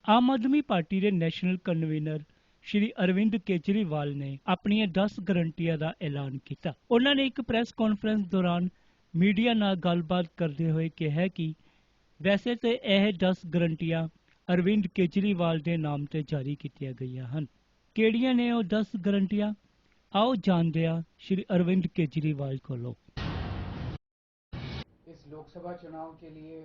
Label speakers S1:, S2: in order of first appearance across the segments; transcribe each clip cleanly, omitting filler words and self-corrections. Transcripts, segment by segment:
S1: आम आदमी पार्टी के नैशनल कन्वीनर श्री अरविंद केजरीवाल ने अपनी 10 ਗਰੰਟੀਆਂ ਦਾ ਐਲਾਨ ਕੀਤਾ। ਉਹਨਾਂ ਨੇ ਇੱਕ ਪ੍ਰੈਸ ਕਾਨਫਰੰਸ ਦੌਰਾਨ ਮੀਡੀਆ ਨਾਲ ਗੱਲਬਾਤ ਕਰਦੇ ਹੋਏ ਕਿਹਾ ਕਿ ਵੈਸੇ ਤੇ ਇਹ 10 ਗਰੰਟੀਆਂ ਅਰਵਿੰਦ ਕੇਜਰੀਵਾਲ ਦੇ ਨਾਮ ਤੇ ਜਾਰੀ ਕੀਤੀਆਂ ਗਈਆਂ ਹਨ। ਕਿਹੜੀਆਂ ਨੇ ਉਹ 10 ਗਰੰਟੀਆਂ? आओ जानते हैं श्री अरविंद केजरीवाल को।
S2: इस लोकसभा चुनाव के लिए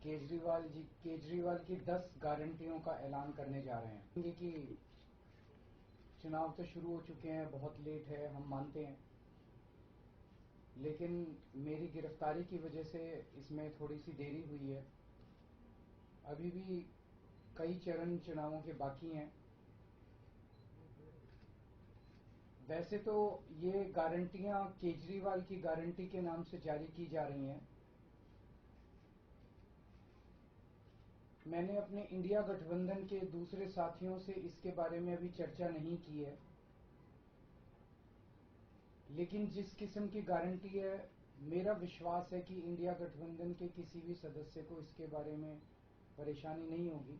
S2: केजरीवाल की 10 गारंटियों का ऐलान करने जा रहे हैं। कि चुनाव तो शुरू हो चुके हैं, बहुत लेट है, हम मानते हैं, लेकिन मेरी गिरफ्तारी की वजह से इसमें थोड़ी सी देरी हुई है। अभी भी कई चरण चुनावों के बाकी हैं। वैसे तो ये गारंटियां केजरीवाल की गारंटी के नाम से जारी की जा रही हैं। मैंने अपने इंडिया गठबंधन के दूसरे साथियों से इसके बारे में अभी चर्चा नहीं की है, लेकिन जिस किस्म की गारंटी है, मेरा विश्वास है कि इंडिया गठबंधन के किसी भी सदस्य को इसके बारे में परेशानी नहीं होगी।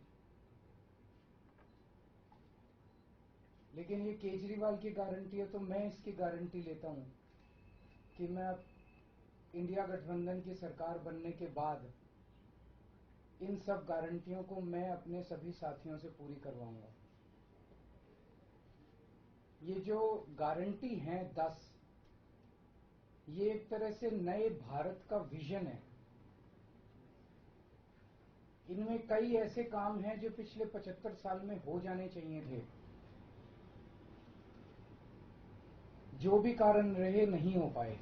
S2: लेकिन ये केजरीवाल की गारंटी है, तो मैं इसकी गारंटी लेता हूं कि मैं इंडिया गठबंधन की सरकार बनने के बाद इन सब गारंटियों को मैं अपने सभी साथियों से पूरी करवाऊंगा। ये जो गारंटी हैं 10, ये एक तरह से नए भारत का विजन है। इनमें कई ऐसे काम हैं जो पिछले 75 साल में हो जाने चाहिए थे, जो भी कारण रहे नहीं हो पाए।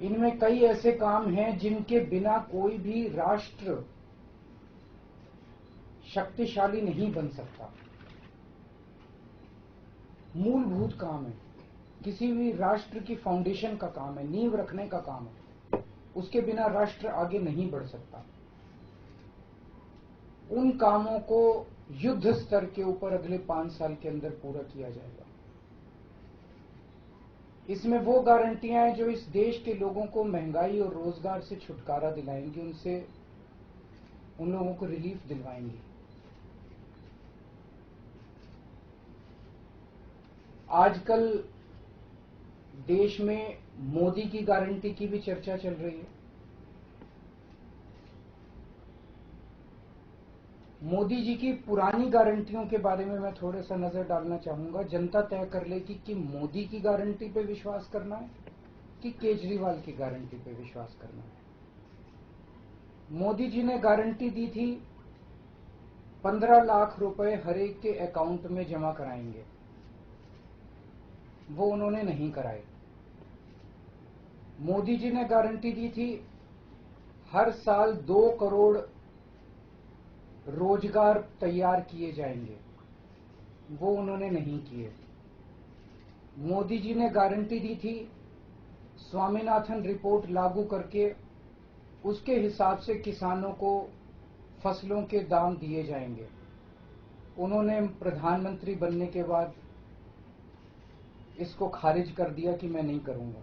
S2: इनमें कई ऐसे काम हैं जिनके बिना कोई भी राष्ट्र शक्तिशाली नहीं बन सकता। मूलभूत काम है, किसी भी राष्ट्र की फाउंडेशन का काम है, नींव रखने का काम है। उसके बिना राष्ट्र आगे नहीं बढ़ सकता। उन कामों को युद्ध स्तर के ऊपर अगले 5 साल के अंदर पूरा किया जाएगा। इसमें वो गारंटियां हैं जो इस देश के लोगों को महंगाई और रोजगार से छुटकारा दिलाएंगी, उन लोगों को रिलीफ दिलवाएंगी। आजकल देश में मोदी की गारंटी की भी चर्चा चल रही है। मोदी जी की पुरानी गारंटियों के बारे में मैं थोड़ा सा नजर डालना चाहूंगा। जनता तय कर लेगी कि मोदी की गारंटी पे विश्वास करना है कि केजरीवाल की गारंटी पे विश्वास करना है। मोदी जी ने गारंटी दी थी 15 लाख रुपए हर एक के अकाउंट में जमा कराएंगे, वो उन्होंने नहीं कराए। मोदी जी ने गारंटी दी थी हर साल 2 करोड़ रोजगार तैयार किए जाएंगे, वो उन्होंने नहीं किए। मोदी जी ने गारंटी दी थी स्वामीनाथन रिपोर्ट लागू करके उसके हिसाब से किसानों को फसलों के दाम दिए जाएंगे, उन्होंने प्रधानमंत्री बनने के बाद इसको खारिज कर दिया कि मैं नहीं करूंगा।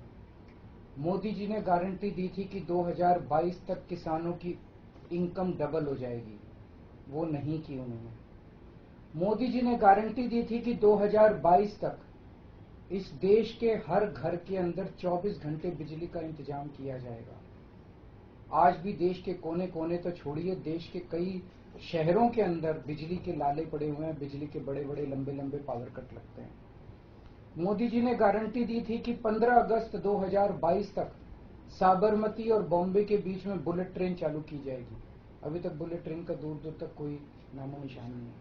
S2: मोदी जी ने गारंटी दी थी कि 2022 तक किसानों की इनकम डबल हो जाएगी, वो नहीं की उन्होंने। मोदी जी ने गारंटी दी थी कि 2022 तक इस देश के हर घर के अंदर 24 घंटे बिजली का इंतजाम किया जाएगा। आज भी देश के कोने कोने तो छोड़िए, देश के कई शहरों के अंदर बिजली के लाले पड़े हुए हैं, बिजली के बड़े बड़े लंबे लंबे पावर कट लगते हैं। मोदी जी ने गारंटी दी थी कि 15 अगस्त 2022 तक साबरमती और बॉम्बे के बीच में बुलेट ट्रेन चालू की जाएगी। अभी तक बुलेट ट्रेन का दूर दूर तक कोई नामो निशान नहीं है।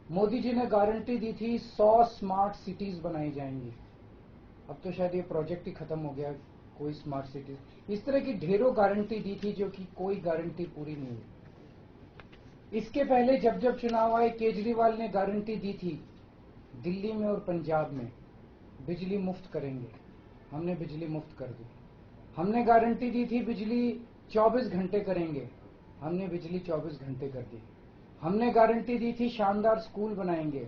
S2: मोदी जी ने गारंटी दी थी 100 स्मार्ट सिटीज बनाई जाएंगी। अब तो शायद ये प्रोजेक्ट ही खत्म हो गया, कोई स्मार्ट सिटीज। इस तरह की ढेरों गारंटी दी थी जो कि कोई गारंटी पूरी नहीं हुई। इसके पहले जब जब चुनाव आए, केजरीवाल ने गारंटी दी थी दिल्ली में और पंजाब में बिजली मुफ्त करेंगे, हमने बिजली मुफ्त कर दी। हमने गारंटी दी थी बिजली 24 घंटे करेंगे, हमने बिजली 24 घंटे कर दी। हमने गारंटी दी थी शानदार स्कूल बनाएंगे,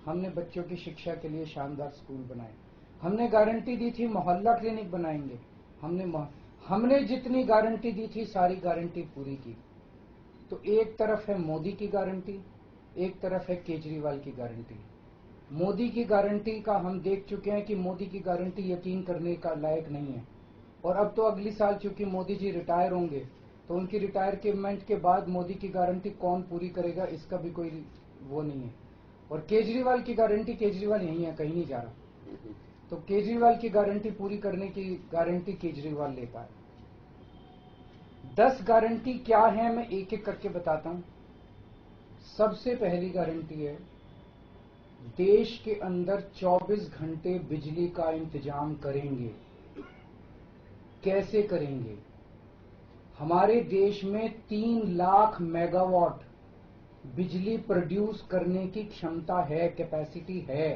S2: हमने बच्चों की शिक्षा के लिए शानदार स्कूल बनाए। हमने गारंटी दी थी मोहल्ला क्लिनिक बनाएंगे, हमने जितनी गारंटी दी थी सारी गारंटी पूरी की। तो एक तरफ है मोदी की गारंटी, एक तरफ है केजरीवाल की गारंटी। मोदी की गारंटी का हम देख चुके हैं कि मोदी की गारंटी यकीन करने का लायक नहीं है। और अब तो अगली साल चूंकि मोदी जी रिटायर होंगे, तो उनकी रिटायरमेंट के बाद मोदी की गारंटी कौन पूरी करेगा, इसका भी कोई वो नहीं है। और केजरीवाल की गारंटी, केजरीवाल यही है, कहीं नहीं जा रहा, तो केजरीवाल की गारंटी पूरी करने की गारंटी केजरीवाल लेता है। 10 गारंटी क्या है, मैं एक एक करके बताता हूं। सबसे पहली गारंटी है, देश के अंदर 24 घंटे बिजली का इंतजाम करेंगे। कैसे करेंगे? हमारे देश में 3 लाख मेगावाट बिजली प्रोड्यूस करने की क्षमता है, कैपेसिटी है।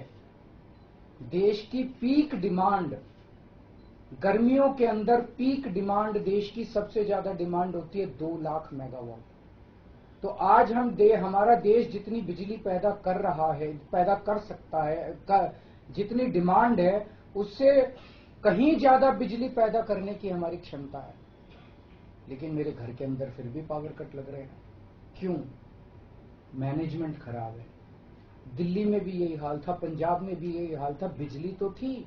S2: देश की पीक डिमांड, गर्मियों के अंदर पीक डिमांड, देश की सबसे ज्यादा डिमांड होती है 2 लाख मेगावाट। तो आज हमारा देश जितनी बिजली पैदा कर रहा है, पैदा कर सकता है, जितनी डिमांड है उससे कहीं ज्यादा बिजली पैदा करने की हमारी क्षमता है। लेकिन मेरे घर के अंदर फिर भी पावर कट लग रहे हैं। क्यों? मैनेजमेंट खराब है। दिल्ली में भी यही हाल था, पंजाब में भी यही हाल था। बिजली तो थी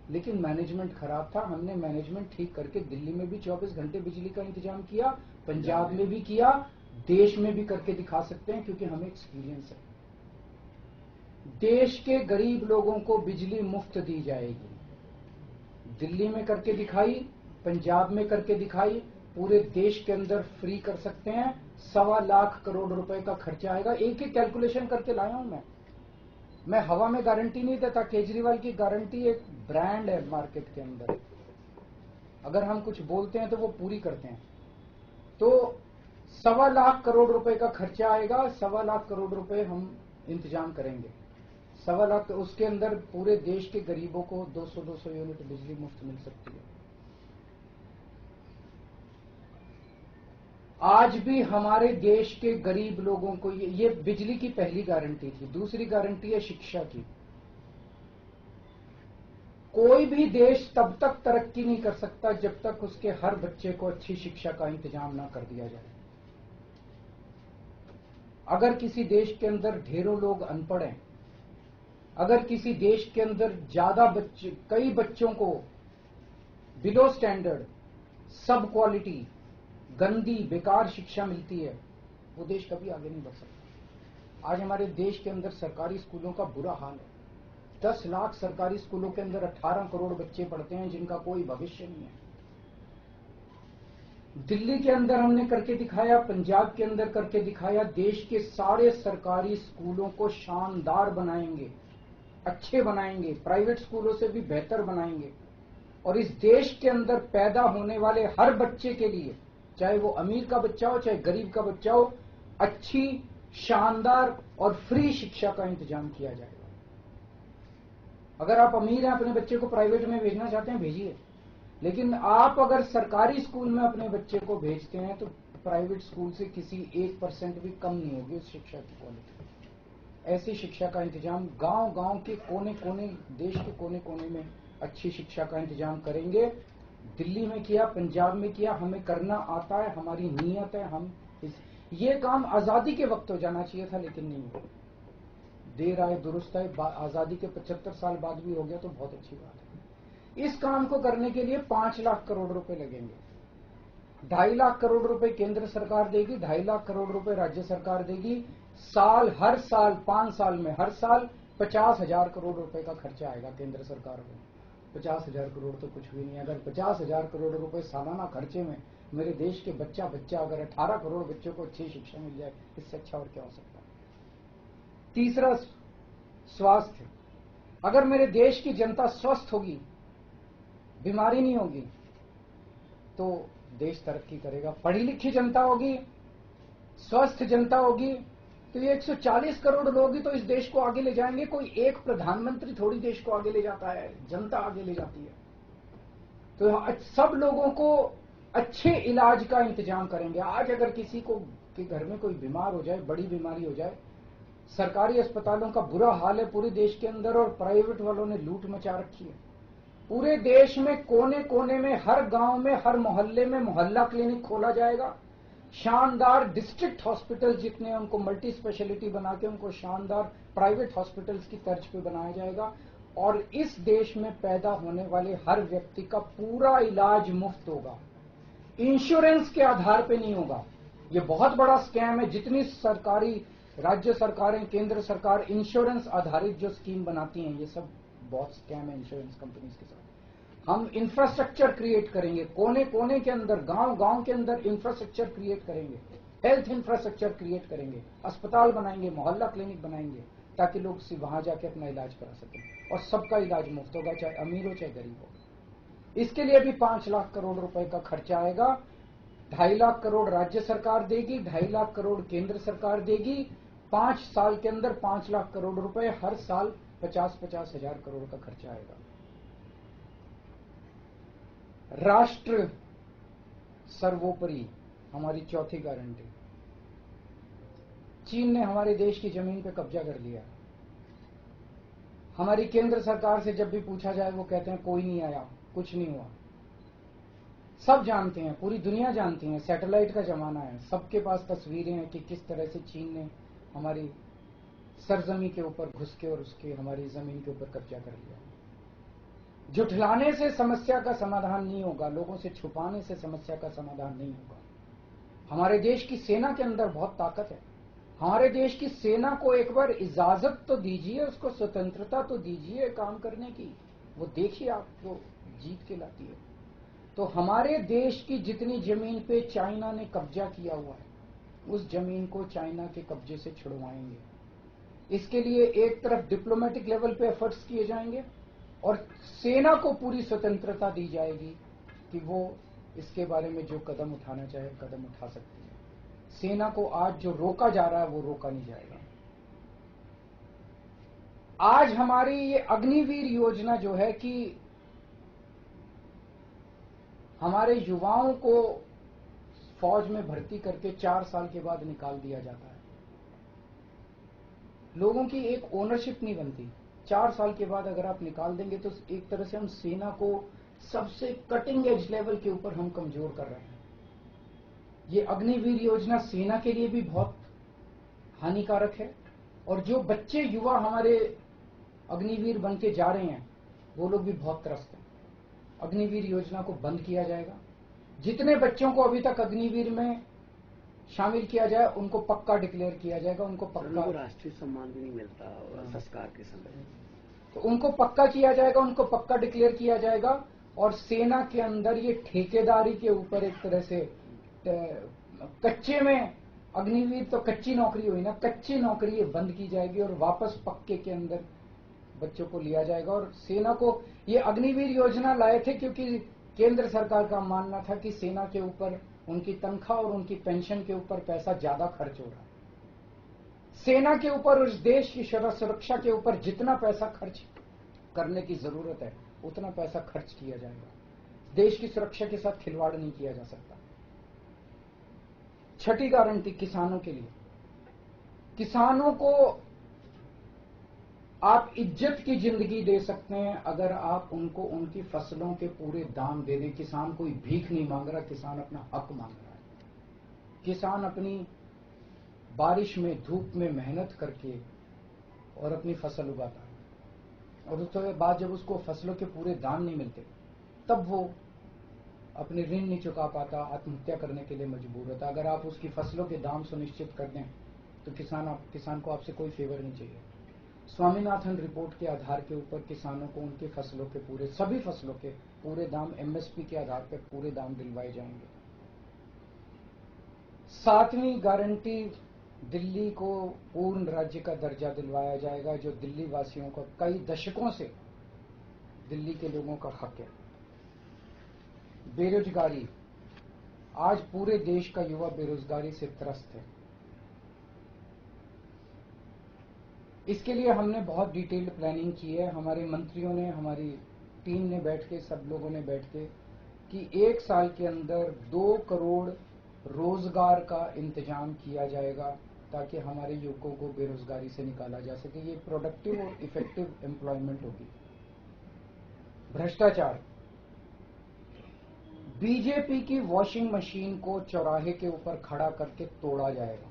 S2: लेकिन मैनेजमेंट खराब था। हमने मैनेजमेंट ठीक करके दिल्ली में भी 24 घंटे बिजली का इंतजाम किया, पंजाब में भी किया, देश में भी करके दिखा सकते हैं क्योंकि हमें एक्सपीरियंस है। देश के गरीब लोगों को बिजली मुफ्त दी जाएगी। दिल्ली में करके दिखाई, पंजाब में करके दिखाई, पूरे देश के अंदर फ्री कर सकते हैं। 1.25 लाख करोड़ रुपए का खर्चा आएगा। एक ही कैलकुलेशन करके लाया हूं मैं हवा में गारंटी नहीं देता। केजरीवाल की गारंटी एक ब्रांड है मार्केट के अंदर, अगर हम कुछ बोलते हैं तो वो पूरी करते हैं। तो 1.25 लाख करोड़ रुपए का खर्चा आएगा, 1.25 लाख करोड़ रुपए हम इंतजाम करेंगे। 1.25 लाख, उसके अंदर पूरे देश के गरीबों को 200 यूनिट बिजली मुफ्त मिल सकती है। आज भी हमारे देश के गरीब लोगों को ये बिजली की पहली गारंटी थी। दूसरी गारंटी है शिक्षा की। कोई भी देश तब तक तरक्की नहीं कर सकता जब तक उसके हर बच्चे को अच्छी शिक्षा का इंतजाम ना कर दिया जाए। अगर किसी देश के अंदर ढेरों लोग अनपढ़ हैं, अगर किसी देश के अंदर ज्यादा बच्चे, कई बच्चों को बिलो स्टैंडर्ड, सब क्वालिटी, गंदी बेकार शिक्षा मिलती है, वो देश कभी आगे नहीं बढ़ सकता। आज हमारे देश के अंदर सरकारी स्कूलों का बुरा हाल है। 10 लाख सरकारी स्कूलों के अंदर 18 करोड़ बच्चे पढ़ते हैं जिनका कोई भविष्य नहीं है। दिल्ली के अंदर हमने करके दिखाया, पंजाब के अंदर करके दिखाया। देश के सारे सरकारी स्कूलों को शानदार बनाएंगे, अच्छे बनाएंगे, प्राइवेट स्कूलों से भी बेहतर बनाएंगे। और इस देश के अंदर पैदा होने वाले हर बच्चे के लिए, चाहे वो अमीर का बच्चा हो चाहे गरीब का बच्चा हो, अच्छी, शानदार और फ्री शिक्षा का इंतजाम किया जाएगा। अगर आप अमीर हैं, अपने बच्चे को प्राइवेट में भेजना चाहते हैं, भेजिए। लेकिन आप अगर सरकारी स्कूल में अपने बच्चे को भेजते हैं तो प्राइवेट स्कूल से किसी 1% भी कम नहीं होगी उस शिक्षा की क्वालिटी। ऐसी शिक्षा का इंतजाम गांव गांव के कोने कोने, देश के कोने कोने में अच्छी शिक्षा का इंतजाम करेंगे। दिल्ली में किया, पंजाब में किया, हमें करना आता है, हमारी नीयत है। ये काम आजादी के वक्त हो जाना चाहिए था लेकिन नहीं हुआ। देर आए दुरुस्त आए, आजादी के 75 साल बाद भी हो गया तो बहुत अच्छी बात है। इस काम को करने के लिए 5 लाख करोड़ रुपए लगेंगे। 2.5 लाख करोड़ रुपए केंद्र सरकार देगी, 2.5 लाख करोड़ रुपए राज्य सरकार देगी। हर साल 5 साल में हर साल 50,000 करोड़ रुपए का खर्चा आएगा केंद्र सरकार को। 50,000 करोड़ तो कुछ भी नहीं। अगर 50,000 करोड़ रुपए सालाना खर्चे में मेरे देश के बच्चा अगर 18 करोड़ बच्चों को अच्छी शिक्षा मिल जाए, इससे अच्छा और क्या हो सकता है। तीसरा, स्वास्थ्य। अगर मेरे देश की जनता स्वस्थ होगी, बीमारी नहीं होगी, तो देश तरक्की करेगा। पढ़ी लिखी जनता होगी, स्वस्थ जनता होगी, तो ये 140 करोड़ लोग ही तो इस देश को आगे ले जाएंगे। कोई एक प्रधानमंत्री थोड़ी देश को आगे ले जाता है, जनता आगे ले जाती है। तो सब लोगों को अच्छे इलाज का इंतजाम करेंगे। आज अगर किसी को के घर में कोई बीमार हो जाए, बड़ी बीमारी हो जाए, सरकारी अस्पतालों का बुरा हाल है पूरे देश के अंदर, और प्राइवेट वालों ने लूट मचा रखी है। पूरे देश में कोने कोने में, हर गांव में, हर मोहल्ले में मोहल्ला क्लिनिक खोला जाएगा। शानदार डिस्ट्रिक्ट हॉस्पिटल जितने हैं उनको मल्टी स्पेशलिटी बना के उनको शानदार प्राइवेट हॉस्पिटल्स की तर्ज पे बनाया जाएगा और इस देश में पैदा होने वाले हर व्यक्ति का पूरा इलाज मुफ्त होगा, इंश्योरेंस के आधार पे नहीं होगा। ये बहुत बड़ा स्कैम है। जितनी सरकारी राज्य सरकारें, केंद्र सरकार इंश्योरेंस आधारित जो स्कीम बनाती हैं, ये सब बहुत स्कैम है इंश्योरेंस कंपनीज के साथ। हम इंफ्रास्ट्रक्चर क्रिएट करेंगे, कोने कोने के अंदर, गांव गांव के अंदर इंफ्रास्ट्रक्चर क्रिएट करेंगे, हेल्थ इंफ्रास्ट्रक्चर क्रिएट करेंगे, अस्पताल बनाएंगे, मोहल्ला क्लिनिक बनाएंगे, ताकि लोग वहां जाके अपना इलाज करा सकें और सबका इलाज मुफ्त होगा, चाहे अमीर हो चाहे गरीब हो। इसके लिए भी 5 लाख करोड़ रुपए का खर्चा आएगा। 2.5 लाख करोड़ राज्य सरकार देगी, 2.5 लाख करोड़ केंद्र सरकार देगी। 5 साल के अंदर 5 लाख करोड़ रुपए, हर साल 50-50 हजार करोड़ का खर्चा आएगा। राष्ट्र सर्वोपरि हमारी चौथी गारंटी। चीन ने हमारे देश की जमीन पर कब्जा कर लिया। हमारी केंद्र सरकार से जब भी पूछा जाए वो कहते हैं कोई नहीं आया, कुछ नहीं हुआ। सब जानते हैं, पूरी दुनिया जानती है, सैटेलाइट का जमाना है, सबके पास तस्वीरें हैं कि किस तरह से चीन ने हमारी सरजमी के ऊपर घुस के और उसके हमारी जमीन के ऊपर कब्जा कर लिया। जुठलाने से समस्या का समाधान नहीं होगा, लोगों से छुपाने से समस्या का समाधान नहीं होगा। हमारे देश की सेना के अंदर बहुत ताकत है। हमारे देश की सेना को एक बार इजाजत तो दीजिए, उसको स्वतंत्रता तो दीजिए काम करने की। वो देखिए आपको जीत के लाती है। तो हमारे देश की जितनी जमीन पे चाइना ने कब्जा किया हुआ है, उस जमीन को चाइना के कब्जे से छुड़वाएंगे। इसके लिए एक तरफ डिप्लोमेटिक लेवल पे एफर्ट्स किए जाएंगे और सेना को पूरी स्वतंत्रता दी जाएगी कि वो इसके बारे में जो कदम उठाना चाहे कदम उठा सकती है। सेना को आज जो रोका जा रहा है वो रोका नहीं जाएगा। आज हमारी ये अग्निवीर योजना जो है कि हमारे युवाओं को फौज में भर्ती करके 4 साल के बाद निकाल दिया जाता है। लोगों की एक ओनरशिप नहीं बनती। 4 साल के बाद अगर आप निकाल देंगे तो एक तरह से हम सेना को सबसे कटिंग एज लेवल के ऊपर हम कमजोर कर रहे हैं। ये अग्निवीर योजना सेना के लिए भी बहुत हानिकारक है और जो बच्चे युवा हमारे अग्निवीर बन के जा रहे हैं वो लोग भी बहुत त्रस्त हैं। अग्निवीर योजना को बंद किया जाएगा। जितने बच्चों को अभी तक अग्निवीर में शामिल किया जाए उनको पक्का डिक्लेयर किया जाएगा, उनको पक्का
S3: राष्ट्रीय सम्मान भी नहीं मिलता संस्कार के समय,
S2: तो उनको पक्का किया जाएगा, उनको पक्का डिक्लेयर किया जाएगा। और सेना के अंदर ये ठेकेदारी के ऊपर एक तरह से कच्चे में अग्निवीर तो कच्ची नौकरी हुई ना, कच्ची नौकरी ये बंद की जाएगी और वापस पक्के के अंदर बच्चों को लिया जाएगा। और सेना को ये अग्निवीर योजना लाए थे क्योंकि केंद्र सरकार का मानना था कि सेना के ऊपर उनकी तनख्वाह और उनकी पेंशन के ऊपर पैसा ज्यादा खर्च हो रहा है। सेना के ऊपर, उस देश की सुरक्षा के ऊपर जितना पैसा खर्च करने की जरूरत है उतना पैसा खर्च किया जाएगा। देश की सुरक्षा के साथ खिलवाड़ नहीं किया जा सकता। छठी गारंटी किसानों के लिए। किसानों को आप इज्जत की जिंदगी दे सकते हैं अगर आप उनको उनकी फसलों के पूरे दाम दे दें। किसान कोई भीख नहीं मांग रहा, किसान अपना हक मांग रहा है। किसान अपनी बारिश में, धूप में मेहनत करके और अपनी फसल उगाता है और उसके बाद जब उसको फसलों के पूरे दाम नहीं मिलते तब वो अपने ऋण नहीं चुका पाता, आत्महत्या करने के लिए मजबूर होता। अगर आप उसकी फसलों के दाम सुनिश्चित कर दें तो किसान को आपसे कोई फेवर नहीं चाहिए। स्वामीनाथन रिपोर्ट के आधार के ऊपर किसानों को उनके फसलों के पूरे, सभी फसलों के पूरे दाम एमएसपी के आधार पर पूरे दाम दिलवाए जाएंगे। 7वीं गारंटी, दिल्ली को पूर्ण राज्य का दर्जा दिलवाया जाएगा, जो दिल्ली वासियों को कई दशकों से दिल्ली के लोगों का हक है। बेरोजगारी, आज पूरे देश का युवा बेरोजगारी से त्रस्त है। इसके लिए हमने बहुत डिटेल्ड प्लानिंग की है। हमारे मंत्रियों ने, हमारी टीम ने बैठ के, सब लोगों ने बैठ के कि 1 साल के अंदर 2 करोड़ रोजगार का इंतजाम किया जाएगा ताकि हमारे युवकों को बेरोजगारी से निकाला जा सके। ये प्रोडक्टिव और इफेक्टिव एम्प्लॉयमेंट होगी। भ्रष्टाचार, बीजेपी की वॉशिंग मशीन को चौराहे के ऊपर खड़ा करके तोड़ा जाएगा।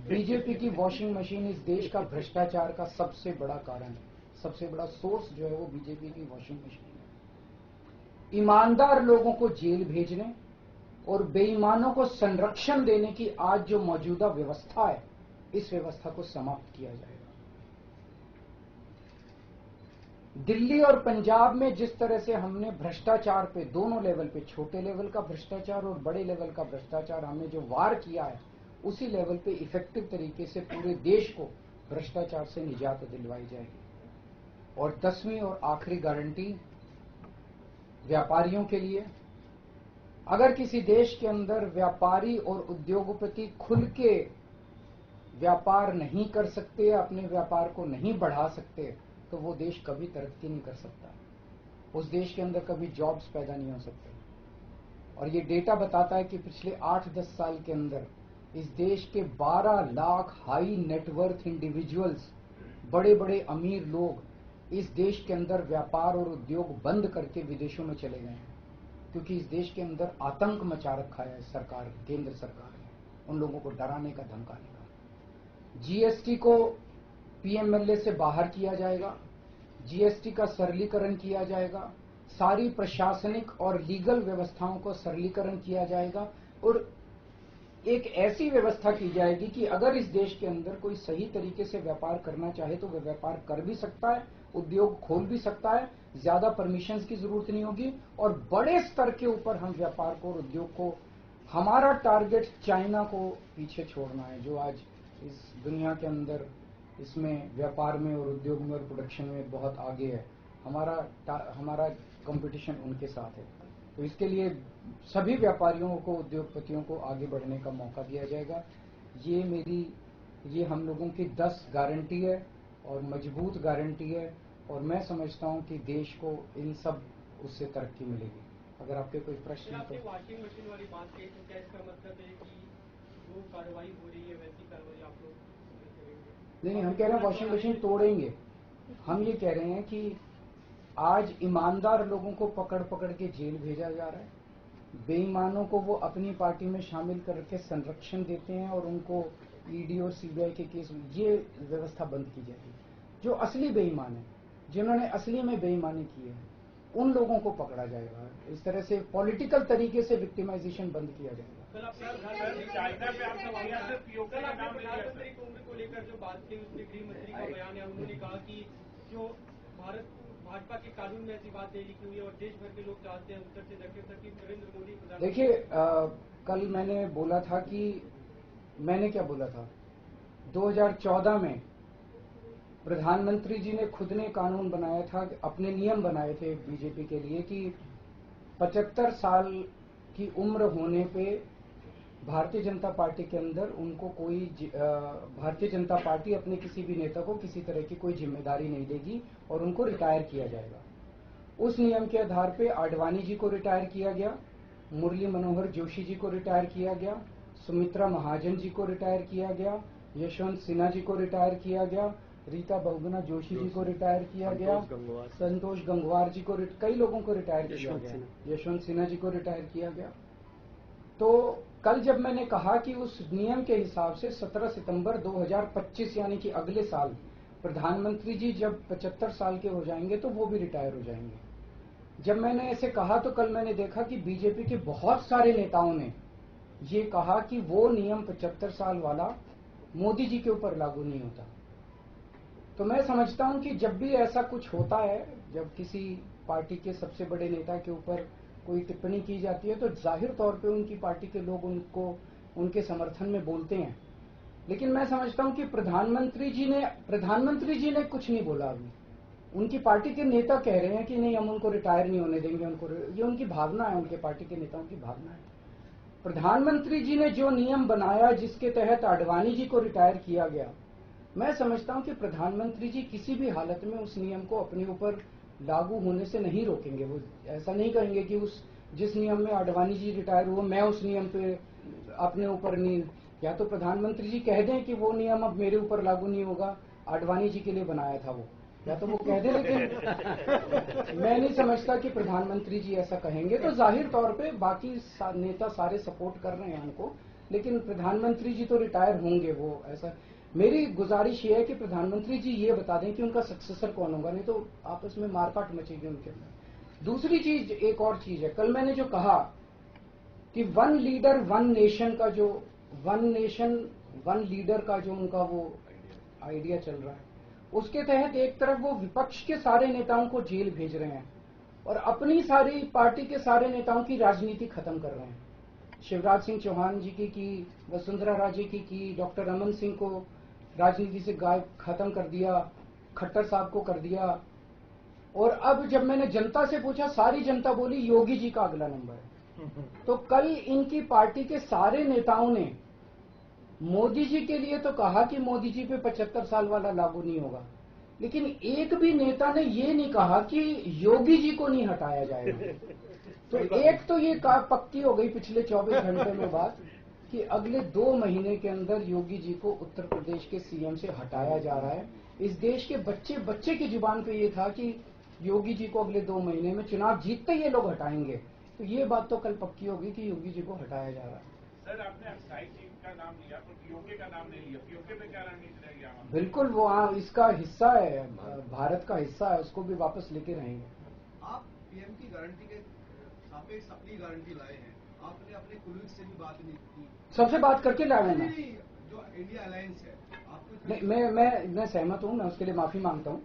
S2: बीजेपी की वॉशिंग मशीन इस देश का भ्रष्टाचार का सबसे बड़ा कारण है, सबसे बड़ा सोर्स जो है वो बीजेपी की वॉशिंग मशीन है। ईमानदार लोगों को जेल भेजने और बेईमानों को संरक्षण देने की आज जो मौजूदा व्यवस्था है, इस व्यवस्था को समाप्त किया जाएगा। दिल्ली और पंजाब में जिस तरह से हमने भ्रष्टाचार पे दोनों लेवल पे, छोटे लेवल का भ्रष्टाचार और बड़े लेवल का भ्रष्टाचार हमने जो वार किया है, उसी लेवल पे इफेक्टिव तरीके से पूरे देश को भ्रष्टाचार से निजात दिलवाई जाएगी। और 10वीं और आखिरी गारंटी व्यापारियों के लिए, अगर किसी देश के अंदर व्यापारी और उद्योगपति खुल के व्यापार नहीं कर सकते, अपने व्यापार को नहीं बढ़ा सकते, तो वो देश कभी तरक्की नहीं कर सकता, उस देश के अंदर कभी जॉब्स पैदा नहीं हो सकते। और ये डेटा बताता है कि पिछले 8-10 साल के अंदर इस देश के 12 लाख हाई नेटवर्थ इंडिविजुअल्स, बड़े बड़े अमीर लोग इस देश के अंदर व्यापार और उद्योग बंद करके विदेशों में चले गए हैं, क्योंकि इस देश के अंदर आतंक मचा रखा है सरकार, केंद्र सरकार ने, उन लोगों को डराने का, धमकाने का। जीएसटी को पीएमएलए से बाहर किया जाएगा, जीएसटी का सरलीकरण किया जाएगा, सारी प्रशासनिक और लीगल व्यवस्थाओं को सरलीकरण किया जाएगा और एक ऐसी व्यवस्था की जाएगी कि अगर इस देश के अंदर कोई सही तरीके से व्यापार करना चाहे तो वह व्यापार कर भी सकता है, उद्योग खोल भी सकता है, ज्यादा परमिशंस की जरूरत नहीं होगी और बड़े स्तर के ऊपर हम व्यापार को और उद्योग को, हमारा टारगेट चाइना को पीछे छोड़ना है, जो आज इस दुनिया के अंदर इसमें व्यापार में और उद्योग में और प्रोडक्शन में बहुत आगे है। हमारा कंपटीशन उनके साथ है। तो इसके लिए सभी व्यापारियों को, उद्योगपतियों को आगे बढ़ने का मौका दिया जाएगा। ये हम लोगों की 10 गारंटी है और मजबूत गारंटी है और मैं समझता हूं कि देश को इन सब उससे तरक्की मिलेगी। अगर आपके कोई प्रश्न है तो।
S4: वॉशिंग मशीन वाली बात कही तो क्या इसका मतलब है कि जो कार्रवाई हो रही है वैसी कार्रवाई आप लोग
S2: नहीं, हम कह रहे हैं वॉशिंग मशीन तोड़ेंगे। हम ये कह रहे हैं कि आज ईमानदार लोगों को पकड़ पकड़ के जेल भेजा जा रहा है, बेईमानों को वो अपनी पार्टी में शामिल करके संरक्षण देते हैं और उनको ईडी और सीबीआई के केस में, ये व्यवस्था बंद की जाएगी। जो असली बेईमान है, जिन्होंने असली में बेईमानी की है, उन लोगों को पकड़ा जाएगा। इस तरह से पॉलिटिकल तरीके से विक्टिमाइजेशन बंद किया जाएगा।
S4: प्रधानमंत्री को लेकर जो बात थी उसमें गृह मंत्री का बयान है, उन्होंने कहा कि जो भाजपा के कानून में ऐसी बात नहीं लिखी हुई है और देश भर के लोग चाहते हैं उत्तर से दक्षिण तक की नरेंद्र मोदी।
S2: देखिए, कल मैंने बोला था कि मैंने क्या बोला था, 2014 में प्रधानमंत्री जी ने खुद ने कानून बनाया था, अपने नियम बनाए थे बीजेपी के लिए कि 75 साल की उम्र होने पे भारतीय जनता पार्टी के अंदर उनको कोई भारतीय जनता पार्टी अपने किसी भी नेता को किसी तरह की कोई जिम्मेदारी नहीं देगी और उनको रिटायर किया जाएगा। उस नियम के आधार पे आडवाणी जी को रिटायर किया गया, मुरली मनोहर जोशी जी को रिटायर किया गया, सुमित्रा महाजन जी को रिटायर किया गया, यशवंत सिन्हा जी को रिटायर किया गया, रीता बहुगुणा जोशी जी को रिटायर किया गया, संतोष गंगवार जी को, कई लोगों को रिटायर किया गया, यशवंत सिन्हा जी को रिटायर किया गया। तो कल जब मैंने कहा कि उस नियम के हिसाब से 17 सितंबर 2025 यानी कि अगले साल प्रधानमंत्री जी जब 75 साल के हो जाएंगे तो वो भी रिटायर हो जाएंगे। जब मैंने ऐसे कहा तो कल मैंने देखा कि बीजेपी के बहुत सारे नेताओं ने ये कहा कि वो नियम 75 साल वाला मोदी जी के ऊपर लागू नहीं होता। तो मैं समझता हूं कि जब भी ऐसा कुछ होता है, जब किसी पार्टी के सबसे बड़े नेता के ऊपर कोई टिप्पणी की जाती है तो जाहिर तौर पे उनकी पार्टी के लोग उनको उनके समर्थन में बोलते हैं। लेकिन मैं समझता हूं कि प्रधानमंत्री जी ने कुछ नहीं बोला अभी। उनकी पार्टी के नेता कह रहे हैं कि नहीं, हम उनको रिटायर नहीं होने देंगे, ये उनकी भावना है, उनके पार्टी के नेताओं की भावना है। प्रधानमंत्री जी ने जो नियम बनाया जिसके तहत आडवाणी जी को रिटायर किया गया, मैं समझता हूं कि प्रधानमंत्री जी किसी भी हालत में उस नियम को अपने ऊपर लागू होने से नहीं रोकेंगे। वो ऐसा नहीं करेंगे कि जिस नियम में आडवाणी जी रिटायर हुए मैं उस नियम पे अपने ऊपर नहीं, या तो प्रधानमंत्री जी कह दें कि वो नियम अब मेरे ऊपर लागू नहीं होगा, आडवाणी जी के लिए बनाया था वो, या तो वो कह दे, लेकिन मैं नहीं समझता कि प्रधानमंत्री जी ऐसा कहेंगे। तो जाहिर तौर पे बाकी नेता सारे सपोर्ट कर रहे हैं उनको, लेकिन प्रधानमंत्री जी तो रिटायर होंगे। वो ऐसा, मेरी गुजारिश ये है कि प्रधानमंत्री जी ये बता दें कि उनका सक्सेसर कौन होगा, नहीं तो आपस में मारकाट मचेगी उनके अंदर। दूसरी चीज, एक और चीज है, कल मैंने जो कहा कि वन लीडर वन नेशन का जो वन नेशन वन लीडर का जो उनका वो आइडिया चल रहा है, उसके तहत एक तरफ वो विपक्ष के सारे नेताओं को जेल भेज रहे हैं और अपनी सारी पार्टी के सारे नेताओं की राजनीति खत्म कर रहे हैं। शिवराज सिंह चौहान जी की, वसुंधरा राजे की, डॉक्टर रमन सिंह को राजनीति से गायब खत्म कर दिया, खट्टर साहब को कर दिया। और अब जब मैंने जनता से पूछा, सारी जनता बोली योगी जी का अगला नंबर है। तो कल इनकी पार्टी के सारे नेताओं ने मोदी जी के लिए तो कहा कि मोदी जी पे 75 साल वाला लागू नहीं होगा, लेकिन एक भी नेता ने ये नहीं कहा कि योगी जी को नहीं हटाया जाएगा। तो एक तो ये पक्की हो गई पिछले 24 घंटे में बात कि अगले 2 महीने के अंदर योगी जी को उत्तर प्रदेश के सीएम से हटाया जा रहा है। इस देश के बच्चे बच्चे की जुबान पे ये था कि योगी जी को अगले 2 महीने में चुनाव जीतते ये लोग हटाएंगे। तो ये बात तो कल पक्की होगी कि योगी जी को हटाया जा रहा है।
S5: सर, आपने अक्साई जी का नाम लिया तो पीओके का नाम नहीं लिया। पीओके में क्या रणनीति रहेगी हमारी?
S2: बिल्कुल, वो इसका हिस्सा है, भारत का हिस्सा है, उसको भी वापस लेके रहेंगे।
S6: आप पीएम की गारंटी के सापेक्ष अपनी गारंटी लाए हैं, आपने अपने कुलीग से भी बात नहीं की?
S2: सबसे बात करके लाया है ना।
S6: जो इंडिया अलायंस है, आपको
S2: नहीं, मैं सहमत हूं, मैं उसके लिए माफी मांगता हूं।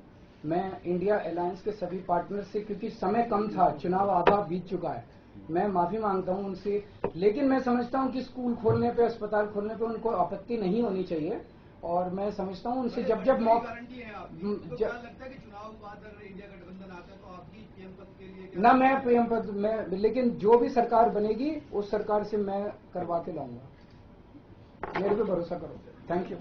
S2: मैं इंडिया अलायंस के सभी पार्टनर से, क्योंकि समय कम था, चुनाव आधा बीत चुका है, मैं माफी मांगता हूं उनसे। लेकिन मैं समझता हूं कि स्कूल खोलने पे, अस्पताल खोलने पे उनको आपत्ति नहीं होनी चाहिए। और मैं समझता हूं उनसे जब मौका
S6: गारंटी है आपकी, तो क्या लगता है कि चुनाव बाद अगर इंडिया गठबंधन आता है तो आपकी पीएम पद के लिए
S2: ना, मैं पीएम पद में, लेकिन जो भी सरकार बनेगी उस सरकार से मैं करवा के लाऊंगा, मेरे पे भरोसा करो। Thank you.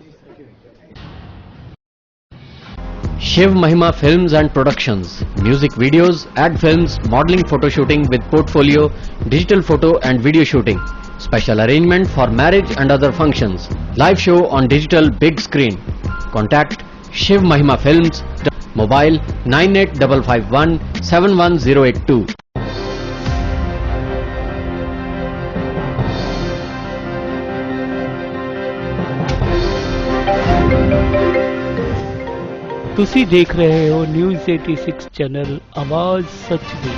S7: Shiv Mahima Films and Productions, music videos, ad films, modeling, photo shooting with portfolio, digital photo and video shooting, special arrangement for marriage and other functions, live show on digital big screen. Contact Shiv Mahima Films, mobile 98551 71082.
S1: ਤੁਸੀਂ ਦੇਖ ਰਹੇ ਹੋ news 86 channel ਆਵਾਜ਼ ਸੱਚ ਦੀ।